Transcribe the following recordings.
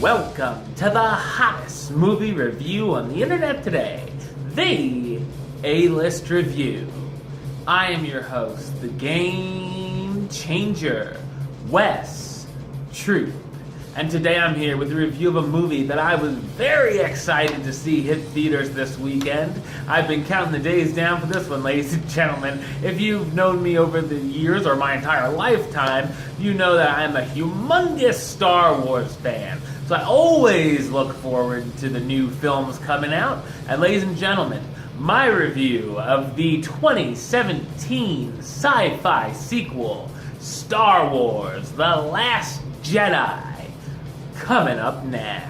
Welcome to the hottest movie review on the internet today, the A-List Review. I am your host, the Game Changer, Wes Troop. And today I'm here with a review of a movie that I was very excited to see hit theaters this weekend. I've been counting the days down for this one, ladies and gentlemen. If you've known me over the years or my entire lifetime, you know that I'm a humongous Star Wars fan. So I always look forward to the new films coming out. And ladies and gentlemen, my review of the 2017 sci-fi sequel, Star Wars: The Last Jedi, coming up now.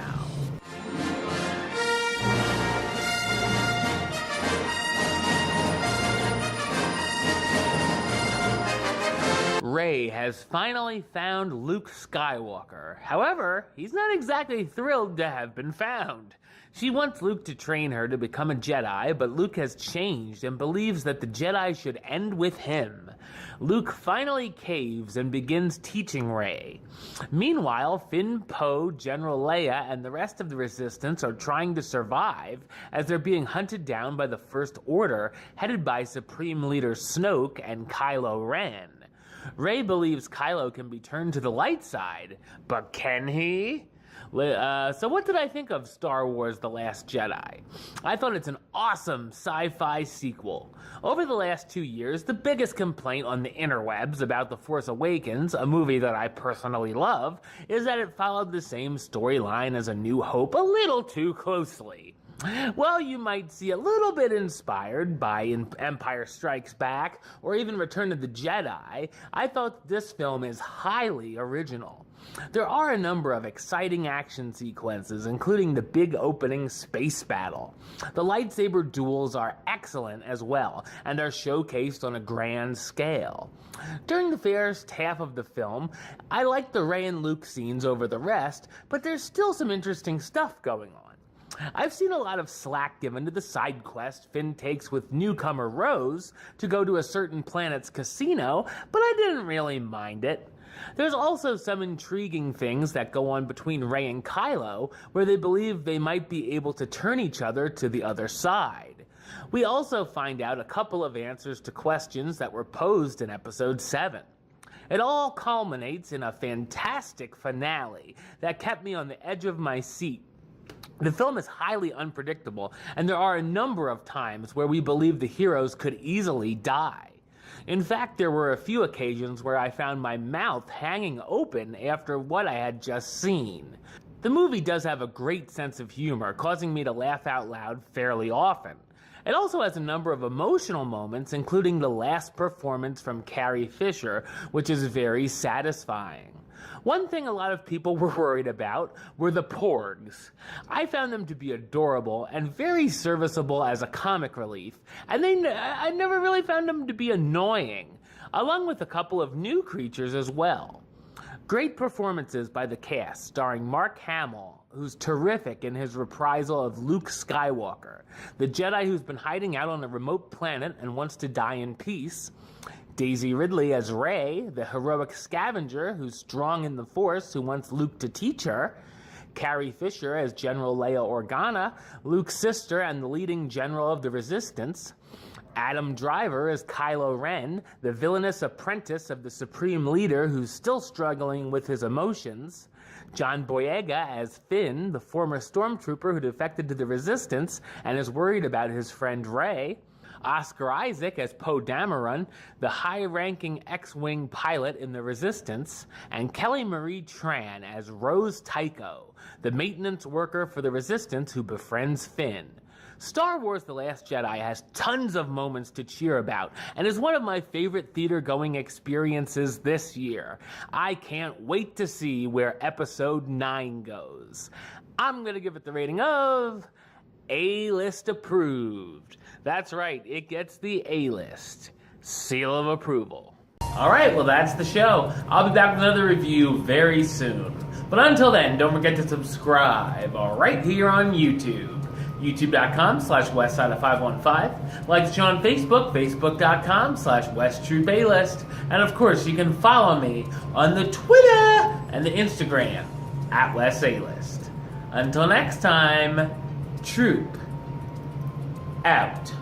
Rey has finally found Luke Skywalker. However, he's not exactly thrilled to have been found. She wants Luke to train her to become a Jedi, but Luke has changed and believes that the Jedi should end with him. Luke finally caves and begins teaching Rey. Meanwhile, Finn, Poe, General Leia, and the rest of the Resistance are trying to survive as they're being hunted down by the First Order, headed by Supreme Leader Snoke and Kylo Ren. Rey believes Kylo can be turned to the light side, but can he? So what did I think of Star Wars: The Last Jedi? I thought it's an awesome sci-fi sequel. Over the last 2 years, the biggest complaint on the interwebs about The Force Awakens, a movie that I personally love, is that it followed the same storyline as A New Hope a little too closely. Well, you might see a little bit inspired by Empire Strikes Back or even Return of the Jedi. I thought this film is highly original. There are a number of exciting action sequences, including the big opening space battle. The lightsaber duels are excellent as well, and are showcased on a grand scale. During the first half of the film, I liked the Rey and Luke scenes over the rest, but there's still some interesting stuff going on. I've seen a lot of slack given to the side quest Finn takes with newcomer Rose to go to a certain planet's casino, but I didn't really mind it. There's also some intriguing things that go on between Rey and Kylo, where they believe they might be able to turn each other to the other side. We also find out a couple of answers to questions that were posed in Episode 7. It all culminates in a fantastic finale that kept me on the edge of my seat. The film is highly unpredictable, and there are a number of times where we believe the heroes could easily die. In fact, there were a few occasions where I found my mouth hanging open after what I had just seen. The movie does have a great sense of humor, causing me to laugh out loud fairly often. It also has a number of emotional moments, including the last performance from Carrie Fisher, which is very satisfying. One thing a lot of people were worried about were the Porgs. I found them to be adorable and very serviceable as a comic relief, and I never really found them to be annoying, along with a couple of new creatures as well. Great performances by the cast, starring Mark Hamill, who's terrific in his reprisal of Luke Skywalker, the Jedi who's been hiding out on a remote planet and wants to die in peace, Daisy Ridley as Rey, the heroic scavenger who's strong in the Force who wants Luke to teach her, Carrie Fisher as General Leia Organa, Luke's sister and the leading general of the Resistance, Adam Driver as Kylo Ren, the villainous apprentice of the Supreme Leader who's still struggling with his emotions, John Boyega as Finn, the former stormtrooper who defected to the Resistance and is worried about his friend Rey, Oscar Isaac as Poe Dameron, the high-ranking X-Wing pilot in the Resistance, and Kelly Marie Tran as Rose Tycho, the maintenance worker for the Resistance who befriends Finn. Star Wars: The Last Jedi has tons of moments to cheer about and is one of my favorite theater-going experiences this year. I can't wait to see where Episode 9 goes. I'm going to give it the rating of A-List approved. That's right, it gets the A-List seal of approval. Alright, well that's the show. I'll be back with another review very soon. But until then, don't forget to subscribe right here on YouTube. youtube.com/westside515. Like the show on Facebook, facebook.com/westtroupaylist. And of course, you can follow me on the Twitter and the Instagram @WesAlist. Until next time, Troop out.